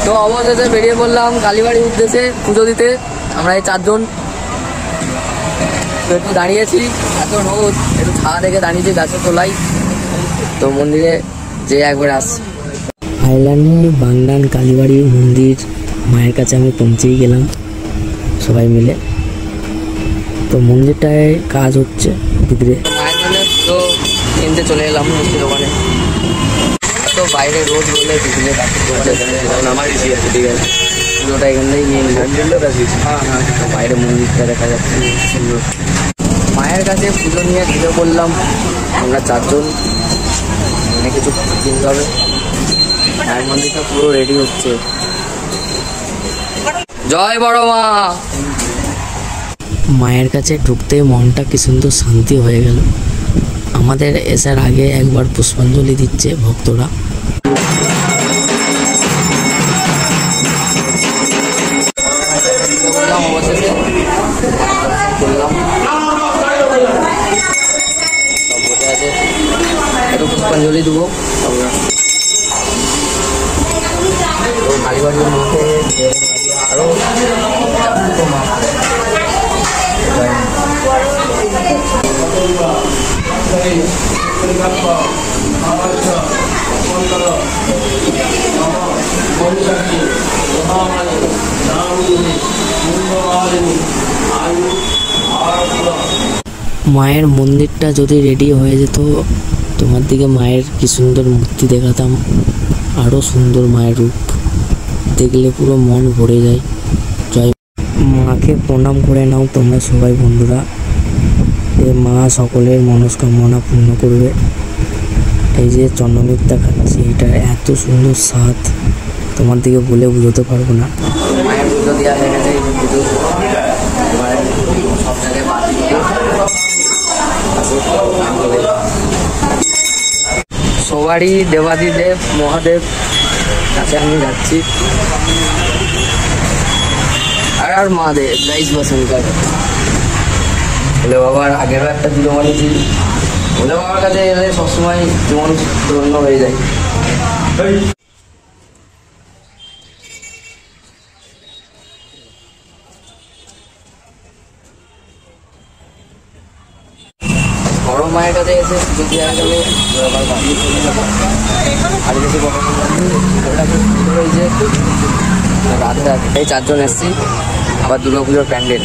তো অবশেষে বেরিয়ে পড়লাম কালীবাড়ির উদ্দেশ্যে পুজো দিতে। আমরা এই 4 জন তো একটু দাঁড়িয়েছি, এত রোদ, একটু ছায়া দেখে দাঁড়িয়েছি গাছের তলায়। তো মন্দিরে যে একবার আসছি। হাইল্যান্ড বাংলান কালীবাড়ি মন্দির মায়ের কাছে আমি পৌঁছেই গেলাম সবাই মিলে। তো মন্দিরটায় কাজ হচ্ছে ভিতরে। মায়ের জন্য তো কিনতে চলে এলাম মিষ্টি দোকানে। তো বাইরে রোদ বলে ভিতরে পুজোটা এখানেই নিয়ে নিলাম। বাইরে মন্দিরটা দেখা যাচ্ছে সুন্দর। মায়ের কাছে পুজো নিয়ে ঢুকে পড়লাম আমরা 4 জন। অনেক কিছু কিনতে হবে। মায়ের মন্দিরটা পুরো রেডি হচ্ছে। জয় বড় মা। মায়ের কাছে ঢুকতে মনটা কি সুন্দর শান্তি হয়ে গেল। আমাদের আসার আগে একবার পুষ্পাঞ্জলি দিচ্ছে ভক্তরা। একটু পুষ্পাঞ্জলি দেবো। কালীবাড়ির মাঠে আরো মা মায়ের মন্দিরটা যদি রেডি হয়ে যেত, তোমার দিকে মায়ের কি সুন্দর মূর্তি দেখাতাম। আরও সুন্দর মায়ের রূপ দেখলে পুরো মন ভরে যায়। জয় মাকে প্রণাম করে নাও তোমরা সবাই বন্ধুরা। এ মা সকলের মনস্কামনা পূর্ণ করবে। এই যে চন্দ্রমিত্তা খাচ্ছি, এটা এত সুন্দর স্বাদ তোমার দিকে বলে বোঝাতে পারবো না। মায়ের পুজো দেওয়া হয়ে গেছে। সব জায়গায় বাতি সবারই দেবাদিদেব মহাদেব কাছে আমি যাচ্ছি। আর মহাদেব গাইস বসঙ্কর বলে বাবার আগেরও একটা ভিডিও বানিয়েছি। বলে বাবার কাছে এলে সবসময় জীবন ধন্য হয়ে যায়। বড় মায়ের কাছে এসে পুজো দেওয়া গেলে আবার বাড়ি চলে যাবো। আর বেশি বড় হয়েছে রাত এই 4 জন এসছি। আবার দুর্গাপুজোর প্যান্ডেল।